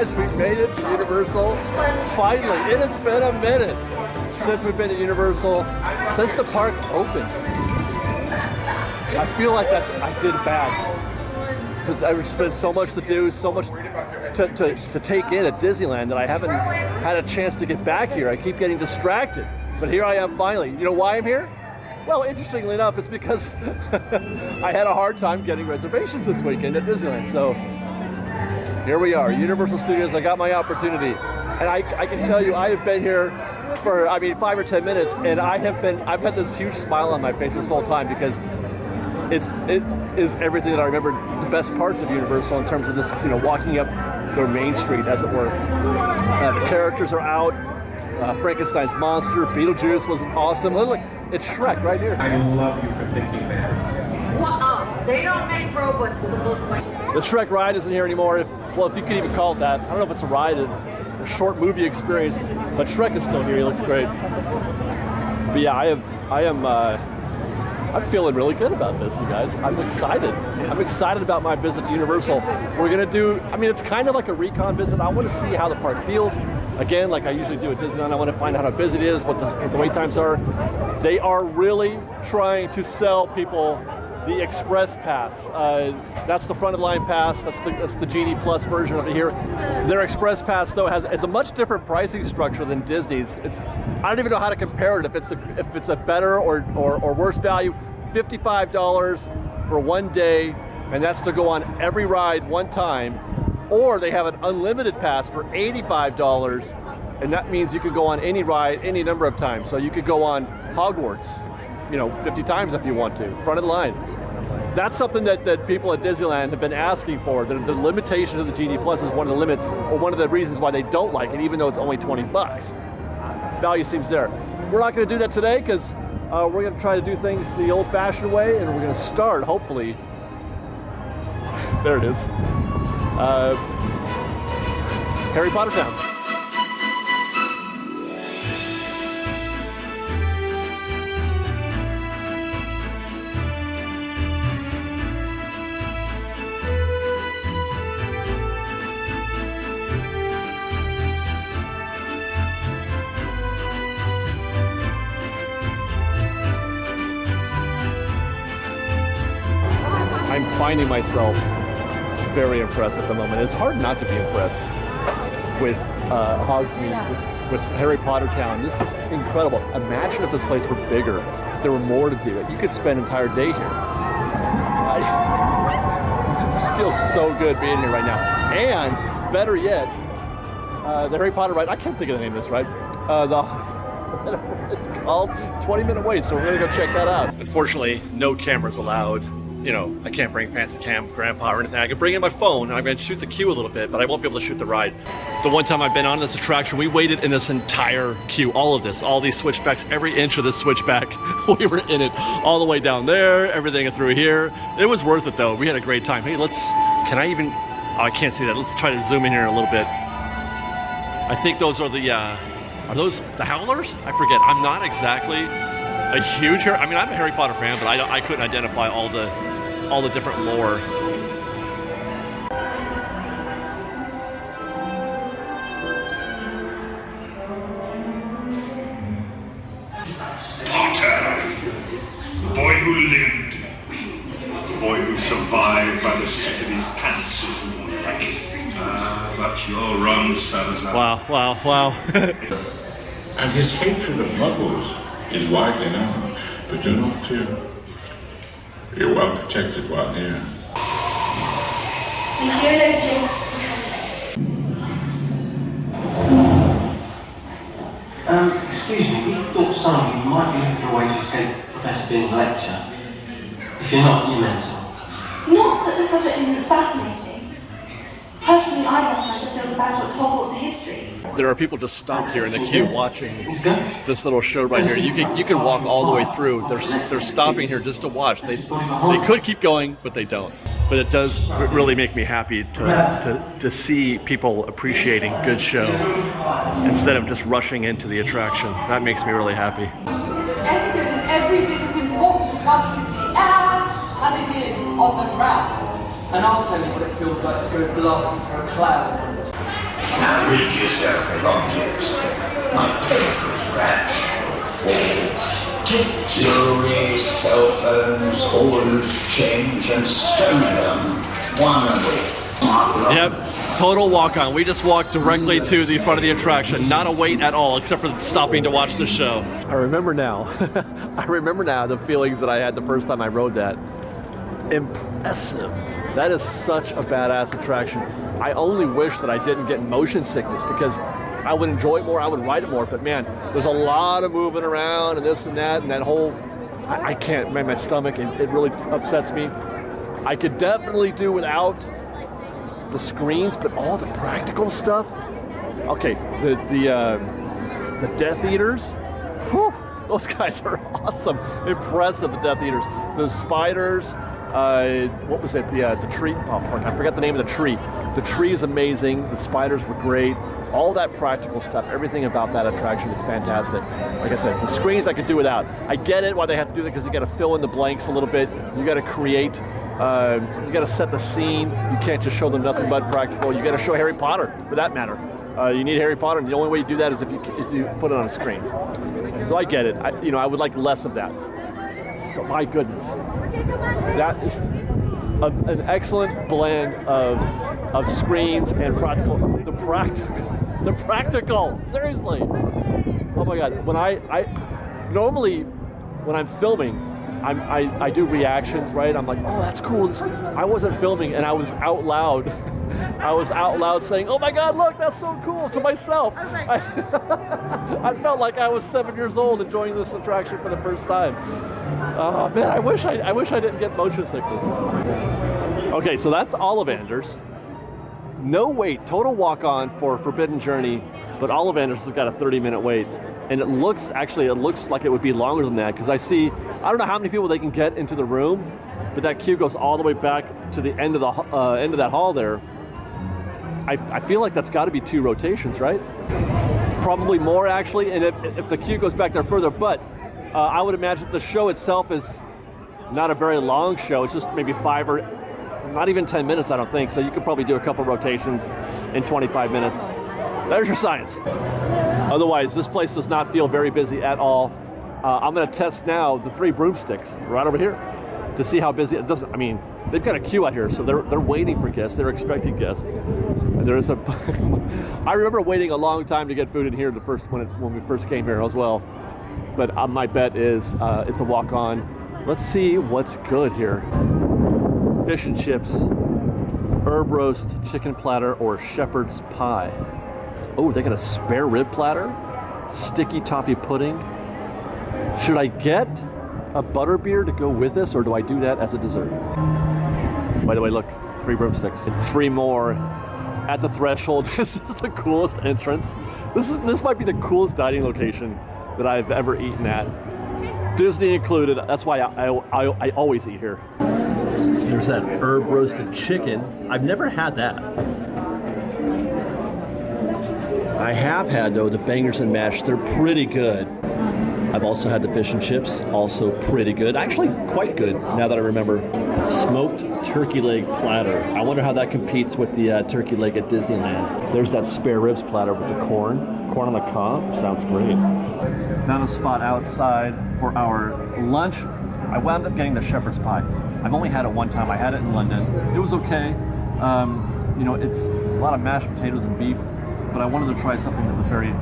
guys, we've made it to Universal. Finally, it has been a minute since we've been at Universal, since the park opened. I feel like I did bad. There's been so much to do, so much to take in at Disneyland that I haven't had a chance to get back here. I keep getting distracted, but here I am finally. You know why I'm here? Well, interestingly enough, it's because I had a hard time getting reservations this weekend at Disneyland. So here we are, Universal Studios. I got my opportunity, and I can tell you, I have been here for 5 or 10 minutes, and I've had this huge smile on my face this whole time because it is everything that I remember, the best parts of Universal in terms of this, walking up their main street, as it were. The characters are out. Frankenstein's monster, Beetlejuice was awesome. Look, it's Shrek right here. I love you for thinking that. Wow, they don't make robots to look like. The Shrek ride isn't here anymore. If you could even call it that. I don't know if it's a ride, a short movie experience, but Shrek is still here. He looks great. But yeah, I'm feeling really good about this, you guys. I'm excited. I'm excited about my visit to Universal. We're gonna do, it's kind of like a recon visit. I want to see how the park feels. Again, like I usually do at Disneyland, I want to find out how busy it is, what the wait times are. They are really trying to sell people the Express Pass. That's the front of the line pass. That's the Genie Plus version of it here. Their Express Pass, though, has a much different pricing structure than Disney's. I don't even know how to compare it. If it's a better or worse value. $55 for one day, and that's to go on every ride one time. Or they have an unlimited pass for $85, and that means you could go on any ride any number of times. So you could go on Hogwarts, 50 times if you want to, front of the line. That's something that people at Disneyland have been asking for. The limitations of the Genie Plus is one of the limits, or one of the reasons why they don't like it, even though it's only 20 bucks. Value seems there. We're not going to do that today because we're going to try to do things the old-fashioned way, and we're going to start, hopefully, there it is, Harry Potter Town. I'm finding myself very impressed at the moment. It's hard not to be impressed with Hogsmeade, with Harry Potter Town. This is incredible. Imagine if this place were bigger, if there were more to do. You could spend an entire day here. This feels so good being here right now. And better yet, the Harry Potter ride, I can't think of the name of this ride. It's called 20-Minute Wait, so we're gonna go check that out. Unfortunately, no cameras allowed. I can't bring fancy grandpa or anything. I can bring in my phone and I'm going to shoot the queue a little bit, but I won't be able to shoot the ride. The one time I've been on this attraction, we waited in this entire queue, all these switchbacks, every inch of this switchback, we were in it all the way down there, everything through here. It was worth it though. We had a great time. Hey, I can't see that. Let's try to zoom in here a little bit. I think those are are those the Howlers? I forget. I'm not exactly a huge I'm a Harry Potter fan, but I couldn't identify all the different lore. Potter, the boy who lived, the boy who survived by the seat of his pants is more like it. But you're wrong, Salazar. Wow. And his hatred of muggles is widely known, but do not fear. You're well protected while here. Monsieur le Jinx excuse me, we thought some of you might be looking for a way to escape Professor Bin's lecture. If you're not, you mental. Not that the subject isn't fascinating. Personally, I don't like the field about what's Hogwarts history. There are people just stopped here in the queue watching this little show right here. You can walk all the way through. They're stopping here just to watch. They could keep going, but they don't. But it does really make me happy to see people appreciating good show instead of just rushing into the attraction. That makes me really happy. Etiquette is every bit as important once in the air as it is on the ground. And I'll tell you what it feels like to go blasting through a cloud. Now rid yourself of objects like papers, scratch, falls, jewelry, cell phones, all loose change, and stone them one and all. Yep, total walk-on. We just walked directly to the front of the attraction. Not a wait at all, except for stopping to watch the show. I remember now. I remember now the feelings that I had the first time I rode that. Impressive. That is such a badass attraction. I only wish that I didn't get motion sickness because I would enjoy it more, I would ride it more, but man, there's a lot of moving around and this and that whole, I can't, man, my stomach, it really upsets me. I could definitely do without the screens, but all the practical stuff. Okay, the Death Eaters, whew, those guys are awesome, impressive, the Death Eaters. The spiders, what was it, the tree, oh fuck, I forgot the name of the tree. The tree is amazing, the spiders were great, all that practical stuff, everything about that attraction is fantastic. Like I said, the screens I could do without. I get it why they have to do that because you got to fill in the blanks a little bit, you got to create, you got to set the scene, you can't just show them nothing but practical, you got to show Harry Potter for that matter. You need Harry Potter, and the only way you do that is if you put it on a screen. So I get it, I would like less of that. But my goodness, that is an excellent blend of screens and practical. The practical, seriously. Oh my God, when I normally when I'm filming, I do reactions, right? I'm like, oh, that's cool. I wasn't filming, and I was out loud. I was out loud saying, oh my God, look, that's so cool, to myself. I felt like I was 7 years old enjoying this attraction for the first time. Oh man, I wish I didn't get motion sickness. Okay, so that's Ollivander's. No wait, total walk-on for Forbidden Journey, but Ollivander's has got a 30-minute wait. And it looks like it would be longer than that, because I don't know how many people they can get into the room, but that queue goes all the way back to the end of the end of that hall there. I feel like that's got to be 2 rotations, right? Probably more actually, and if the queue goes back there further, but I would imagine the show itself is not a very long show. It's just maybe 5 or not even 10 minutes, I don't think. So you could probably do a couple rotations in 25 minutes. There's your science. Otherwise, this place does not feel very busy at all. I'm gonna test now the 3 broomsticks right over here to see how busy it doesn't. I mean, they've got a queue out here, so they're waiting for guests. They're expecting guests. And there is a. I remember waiting a long time to get food in here when we first came here as well. But my bet is it's a walk-on. Let's see what's good here. Fish and chips, herb roast, chicken platter, or shepherd's pie. Oh, they got a spare rib platter, sticky toffee pudding. Should I get a butterbeer to go with this, or do I do that as a dessert? By the way, look, 3 broomsticks. 3 more at the threshold. This is the coolest entrance. This might be the coolest dining location that I've ever eaten at. Disney included. That's why I always eat here. There's that herb roasted chicken. I've never had that. I have had, though, the bangers and mash. They're pretty good. I've also had the fish and chips, also pretty good. Actually, quite good, now that I remember. Smoked turkey leg platter. I wonder how that competes with the turkey leg at Disneyland. There's that spare ribs platter with the corn. Corn on the cob, sounds great. Found a spot outside for our lunch. I wound up getting the shepherd's pie. I've only had it one time. I had it in London. It was okay. You know, it's a lot of mashed potatoes and beef, but I wanted to try something that was very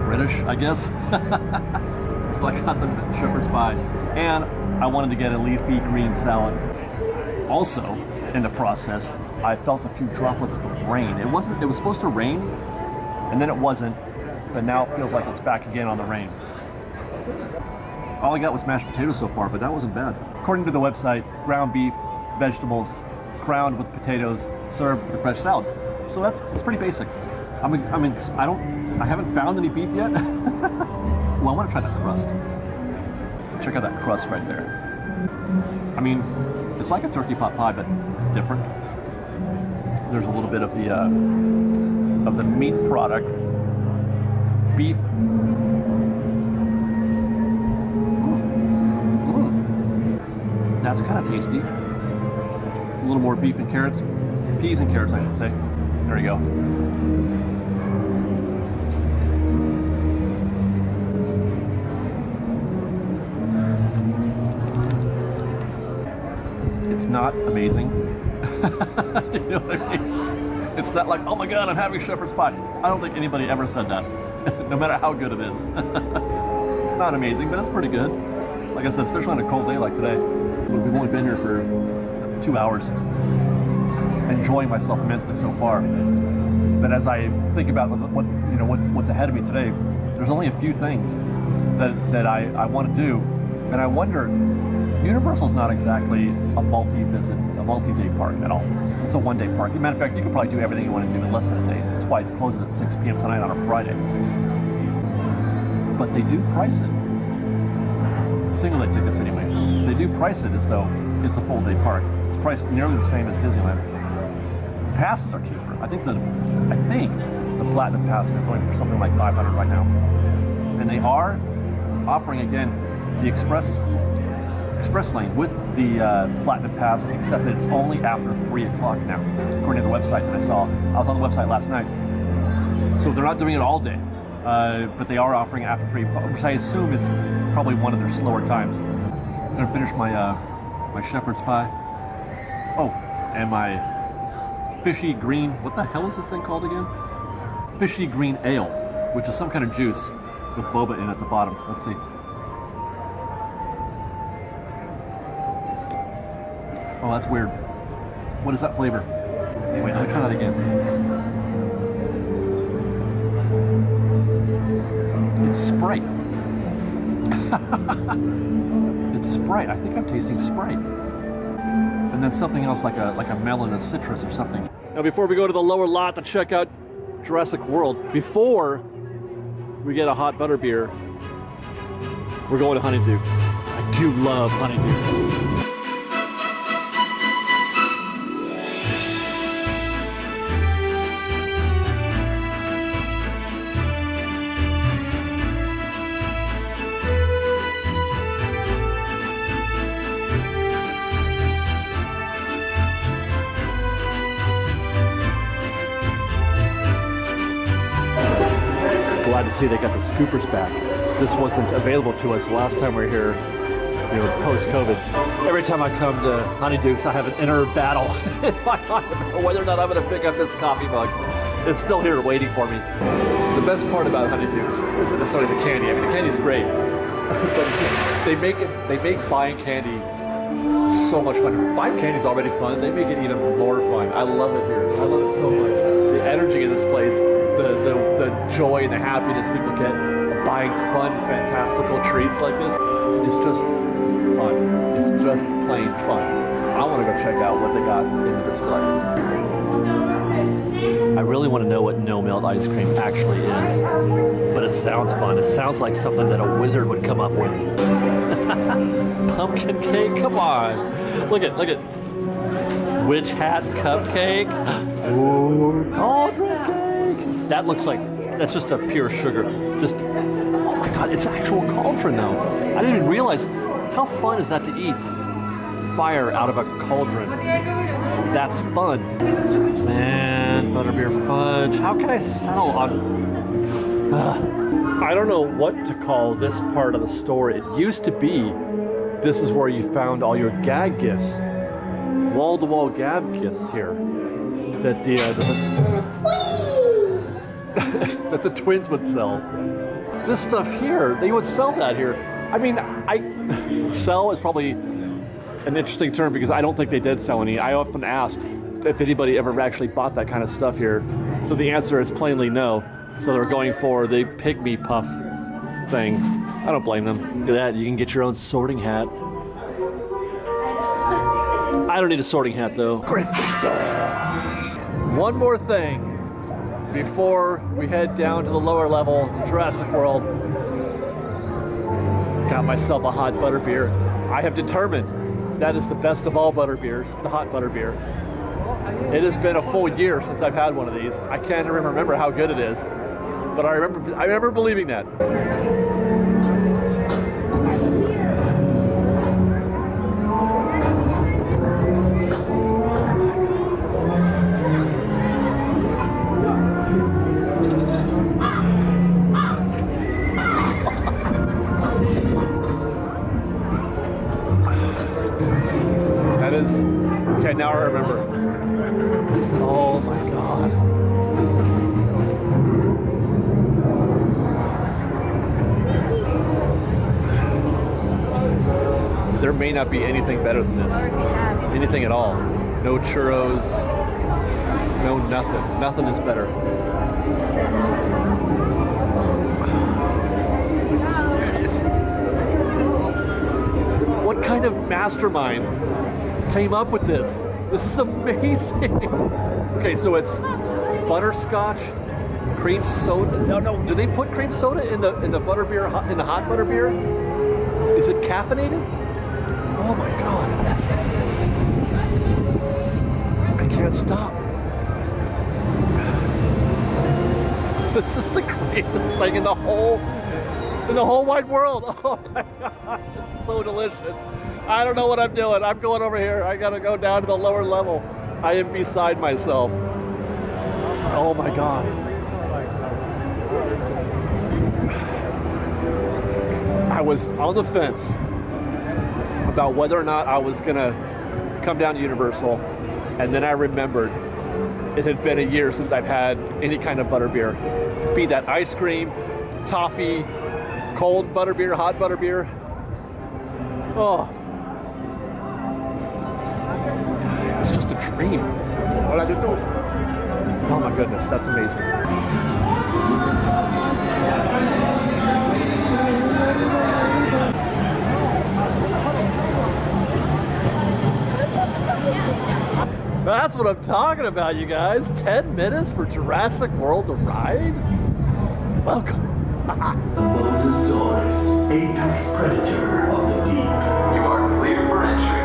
British, I guess. So I got the shepherd's pie, and I wanted to get a leafy green salad. Also, in the process, I felt a few droplets of rain. It was supposed to rain, and then it wasn't, but now it feels like it's back again on the rain. All I got was mashed potatoes so far, but that wasn't bad. According to the website, ground beef, vegetables, crowned with potatoes, served with a fresh salad. So it's pretty basic. I haven't found any beef yet. Well, I want to try that crust. Check out that crust right there. I mean, it's like a turkey pot pie, but different. There's a little bit of the meat product, beef. That's kind of tasty. A little more beef and carrots, peas and carrots, I should say. There you go. It's not amazing. You know what I mean? It's not like, oh my God, I'm having shepherd's pie. I don't think anybody ever said that, no matter how good it is. It's not amazing, but it's pretty good. Like I said, especially on a cold day like today. We've only been here for 2 hours. Enjoying myself immensely so far. But as I think about what's ahead of me today, there's only a few things that I want to do, and I wonder. Universal's not exactly a multi-day park at all. It's a one-day park. As a matter of fact, you could probably do everything you want to do in less than a day. That's why it closes at 6 p.m. tonight on a Friday. But they do price it. Single-day tickets anyway. They do price it as though it's a full-day park. It's priced nearly the same as Disneyland. Passes are cheaper. I think the Platinum Pass is going for something like $500 right now. And they are offering, again, the Express Lane with the Platinum Pass, except that it's only after 3 o'clock now, according to the website that I saw. I was on the website last night. So they're not doing it all day, but they are offering it after 3, which I assume is probably one of their slower times. I'm gonna finish my my shepherd's pie. Oh, and my fishy green, what the hell is this thing called again? Fishy green ale, which is some kind of juice with boba in at the bottom. Let's see. Oh, that's weird. What is that flavor? Wait, let me try that again. It's Sprite. It's Sprite. I think I'm tasting Sprite. And then something else like a melon, a citrus or something. Now before we go to the lower lot to check out Jurassic World, before we get a hot butter beer, we're going to Honeydews. I do love Honeydews. Glad to see they got the scoopers back. This wasn't available to us last time we were here, post-COVID. Every time I come to Honeydews, I have an inner battle in my mind whether or not I'm going to pick up this coffee mug. It's still here waiting for me. The best part about Honeydews isn't necessarily the candy. I mean, the candy's great, but they make buying candy so much fun. Buying candy's already fun. They make it even more fun. I love it here. I love it so much. The energy in this place. The joy and the happiness people get of buying fun, fantastical treats like this is just fun. It's just plain fun. I want to go check out what they got in the display. I really want to know what no-melt ice cream actually is, but it sounds fun. It sounds like something that a wizard would come up with. Pumpkin cake, come on. Look at witch hat cupcake. Ooh, cauldron cake. That looks like, that's just a pure sugar. Just, oh my God, it's actual cauldron though. I didn't even realize, how fun is that to eat? Fire out of a cauldron. That's fun. Man, butterbeer fudge. How can I settle on, I don't know what to call this part of the store. It used to be, this is where you found all your gag gifts. Wall-to-wall gag gifts here. That that the twins would sell. This stuff here, they would sell that here. I mean, sell is probably an interesting term because I don't think they did sell any. I often asked if anybody ever actually bought that kind of stuff here. So the answer is plainly no. So they're going for the pygmy puff thing. I don't blame them. Look at that, you can get your own sorting hat. I don't need a sorting hat though. One more thing before we head down to the lower level, Jurassic World. Got myself a hot butter beer. I have determined that is the best of all butter beers, the hot butter beer. It has been a full year since I've had one of these. I can't even remember how good it is, but I remember believing that. may not be anything better than this. Anything at all. No churros, no nothing. Nothing is better. What kind of mastermind came up with this? This is amazing. Okay, so it's butterscotch, cream soda. No. Do they put cream soda in the butter beer, in the hot butter beer? Is it caffeinated? Oh my God. I can't stop. This is the greatest thing in the whole wide world. Oh my God, it's so delicious. I don't know what I'm doing. I'm going over here. I gotta go down to the lower level. I am beside myself. Oh my God. I was on the fence about whether or not I was gonna come down to Universal, and then I remembered it had been a year since I've had any kind of butterbeer. Be that ice cream, toffee, cold butterbeer, hot butterbeer. Oh. It's just a dream. What I could do. Oh my goodness, that's amazing. That's what I'm talking about, you guys. 10 minutes for Jurassic World to ride? Welcome. Mosasaurus, apex predator of the deep. You are clear for entry.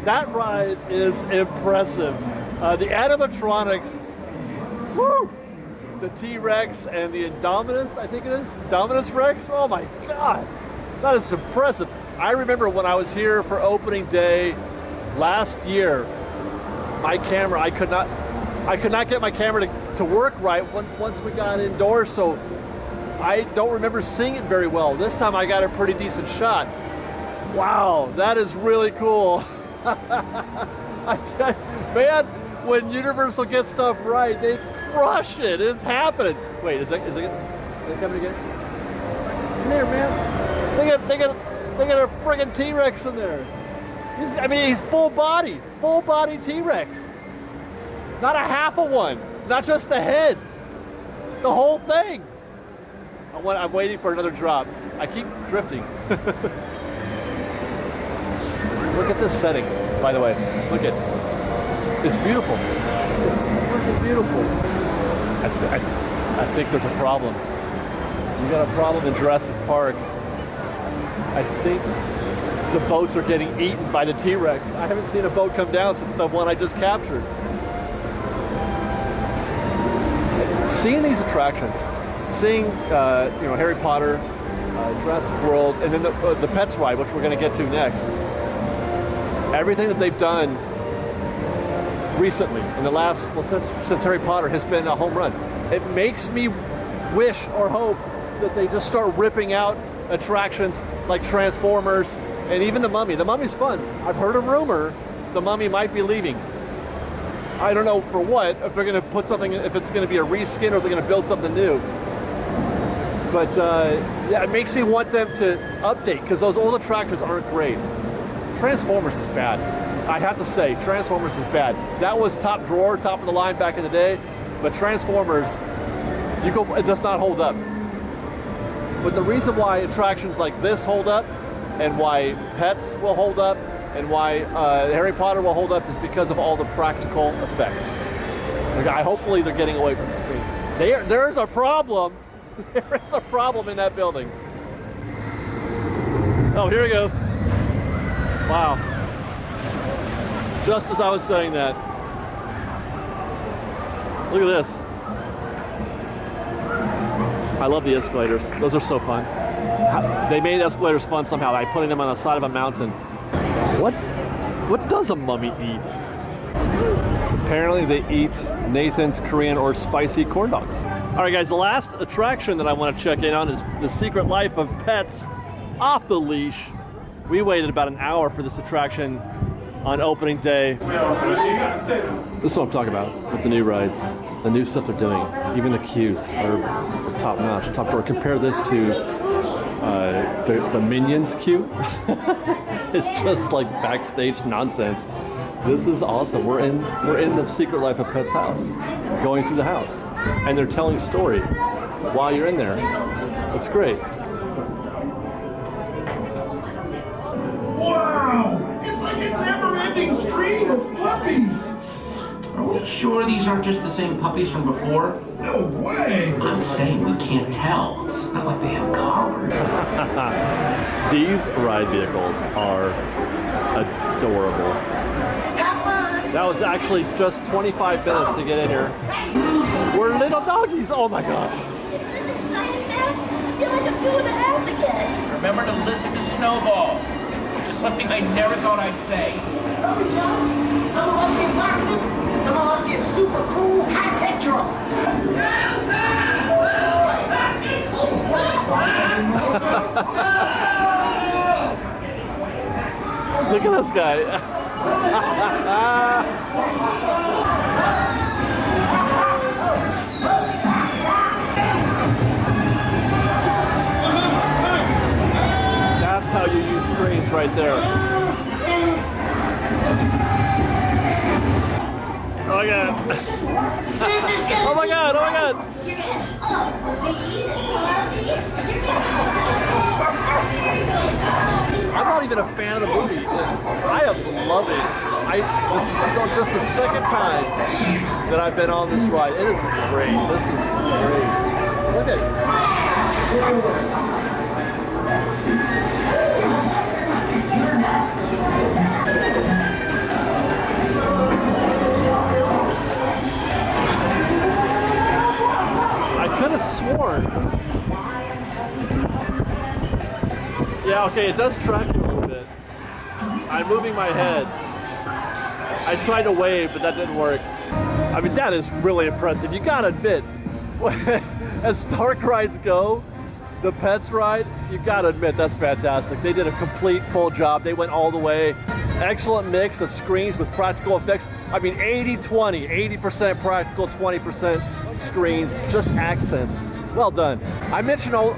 That ride is impressive. The animatronics, whew, the T-Rex and the Indominus, I think it is, Indominus Rex. Oh my God, that is impressive. I remember when I was here for opening day last year, my camera, I could not get my camera to work right once we got indoors, so I don't remember seeing it very well. This time I got a pretty decent shot. Wow, that is really cool. Man, when Universal gets stuff right, they crush it. It's happening. Wait, is it coming again? In there, man. They got a friggin' T-Rex in there. He's full body T-Rex. Not a half of one, not just the head. The whole thing. I'm waiting for another drop. I keep drifting. Look at this setting, by the way. Look at it. It's beautiful. It's beautiful. I think there's a problem. You got a problem in Jurassic Park. I think the boats are getting eaten by the T-Rex. I haven't seen a boat come down since the one I just captured. Seeing these attractions, seeing Harry Potter, Jurassic World, and then the Pets ride, which we're going to get to next. Everything that they've done recently, in the last, since Harry Potter, has been a home run. It makes me wish or hope that they just start ripping out attractions like Transformers and even the Mummy. The Mummy's fun. I've heard a rumor the Mummy might be leaving. I don't know for what, if they're gonna put something, if it's gonna be a reskin or they're gonna build something new. But yeah, it makes me want them to update because those old attractions aren't great. Transformers is bad. I have to say, Transformers is bad. That was top drawer, top of the line back in the day, but Transformers, it does not hold up. But the reason why attractions like this hold up, and why Pets will hold up, and why Harry Potter will hold up is because of all the practical effects. Hopefully they're getting away from screen. There's a problem. There is a problem in that building. Oh, here he goes. Wow. Just as I was saying that. Look at this. I love the escalators. Those are so fun. They made escalators fun somehow by putting them on the side of a mountain. What does a mummy eat? Apparently they eat Nathan's Korean or spicy corn dogs. All right, guys, the last attraction that I want to check in on is The Secret Life of Pets Off the Leash. We waited about an hour for this attraction on opening day. This is what I'm talking about with the new rides, the new stuff they're doing. Even the queues are top notch, top drawer. Compare this to the Minions queue. It's just like backstage nonsense. This is awesome. We're in the Secret Life of Pets house, going through the house, and they're telling a story while you're in there. It's great. Wow! It's like a never-ending stream of puppies! Are we sure these aren't just the same puppies from before? No way! I'm saying we can't tell. It's not like they have collars. These ride vehicles are adorable. That was actually just 25 minutes to get in here. We're little doggies. Oh my gosh. Remember to listen to Snowball. Just something I never thought I'd say. Some of us get boxes, some of us get super cool high-tech drones. Look at this guy. That's how you use screens right there. Oh my god. Oh my god, oh my god. I'm not even a fan of the movie. I am loving it. This is just the second time that I've been on this ride. It is great. This is great. Look at it. I could have sworn. Yeah, okay, it does track you a little bit. I'm moving my head. I tried to wave, but that didn't work. I mean, that is really impressive. You gotta admit, as dark rides go, the Pets ride, you gotta admit, that's fantastic. They did a complete full job. They went all the way. Excellent mix of screens with practical effects. I mean, 80-20, 80% practical, 20% screens, just accents. Well done. I mention all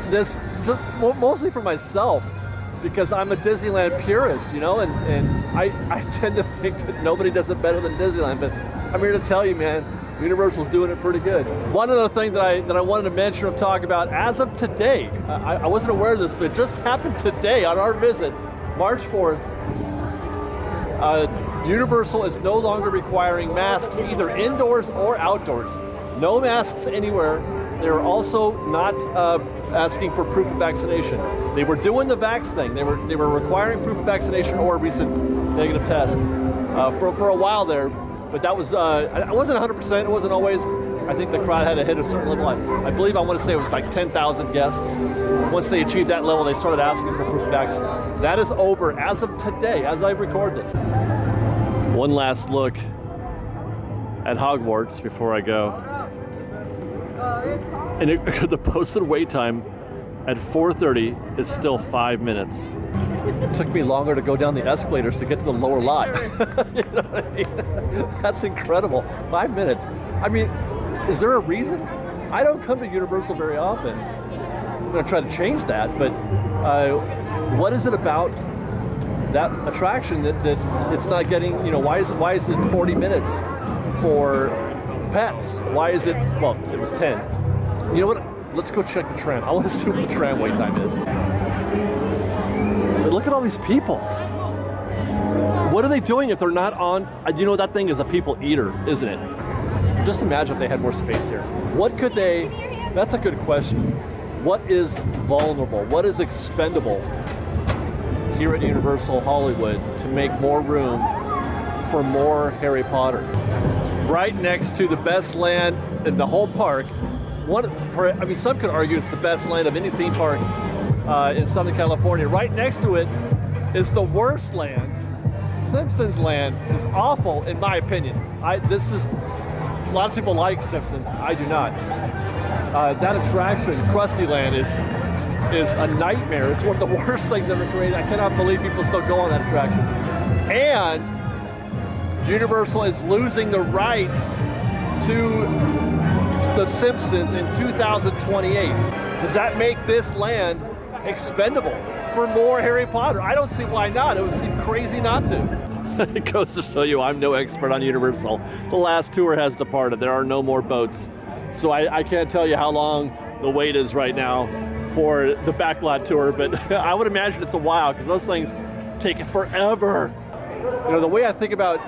this just mostly for myself because I'm a Disneyland purist, you know, and I tend to think that nobody does it better than Disneyland, but I'm here to tell you, man, Universal's doing it pretty good. One other thing that I wanted to mention or talk about as of today, I wasn't aware of this, but it just happened today on our visit, March 4th. Universal is no longer requiring masks either indoors or outdoors. No masks anywhere. They were also not asking for proof of vaccination. They were doing the vax thing. They were requiring proof of vaccination or a recent negative test for a while there. But that was, it wasn't 100%, it wasn't always. I think the crowd had to hit a certain level. I believe, I want to say it was like 10,000 guests. Once they achieved that level, they started asking for proof of vaccine. That is over as of today, as I record this. One last look at Hogwarts before I go. And the posted wait time At 4:30, it's still 5 minutes. It took me longer to go down the escalators to get to the lower lot. You know what I mean? That's incredible. 5 minutes. I mean, is there a reason? I don't come to Universal very often. I'm gonna try to change that, but what is it about that attraction that it's not getting, you know, why is it 40 minutes for pets? Why is it, well, it was 10. You know what? Let's go check the tram. I want to see what the tram wait time is. But look at all these people. What are they doing if they're not on? You know, that thing is a people eater, isn't it? Just imagine if they had more space here. What could they, that's a good question. What is vulnerable? What is expendable here at Universal Hollywood to make more room for more Harry Potter? Right next to the best land in the whole park. I mean, some could argue it's the best land of any theme park in Southern California. Right next to it is the worst land. Simpsons Land is awful, in my opinion. A lot of people like Simpsons. I do not. That attraction, Krusty Land, is a nightmare. It's one of the worst things ever created. I cannot believe people still go on that attraction. And Universal is losing the rights to The Simpsons in 2028. Does that make this land expendable for more Harry Potter? I don't see why not. It would seem crazy not to. It goes to show you I'm no expert on Universal. The last tour has departed. There are no more boats. So I can't tell you how long the wait is right now for the backlot tour, but I would imagine it's a while because those things take forever. You know, the way I think about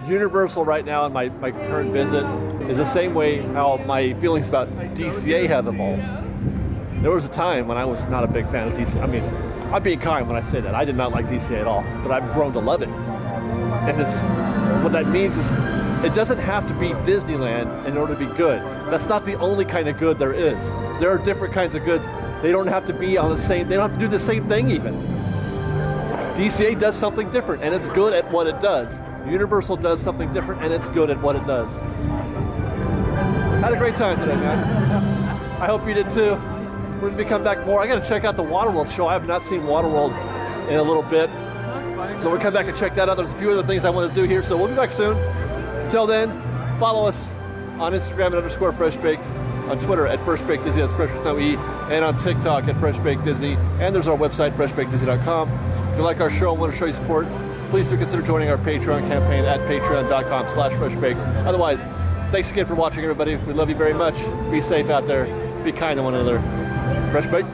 Universal right now in my current visit is the same way how my feelings about DCA have evolved. There was a time when I was not a big fan of DCA. I mean, I'm being kind when I say that. I did not like DCA at all, but I've grown to love it. And what that means is it doesn't have to be Disneyland in order to be good. That's not the only kind of good there is. There are different kinds of goods. They don't have to be on the same, they don't have to do the same thing even. DCA does something different and it's good at what it does. Universal does something different and it's good at what it does. Had a great time today, man. I hope you did too. We're gonna come back more. I gotta check out the Waterworld show. I have not seen Waterworld in a little bit. So we'll come back and check that out. There's a few other things I want to do here, so we'll be back soon. Until then, follow us on Instagram at _FreshBaked, on Twitter at FreshBakedDisney, that's Fresh with no E, and on TikTok at FreshBakedDisney. And there's our website, FreshBakedDisney.com. If you like our show and want to show your support, please do consider joining our Patreon campaign at patreon.com/FreshBaked. Otherwise, thanks again for watching, everybody. We love you very much. Be safe out there. Be kind to one another. Fresh Baked.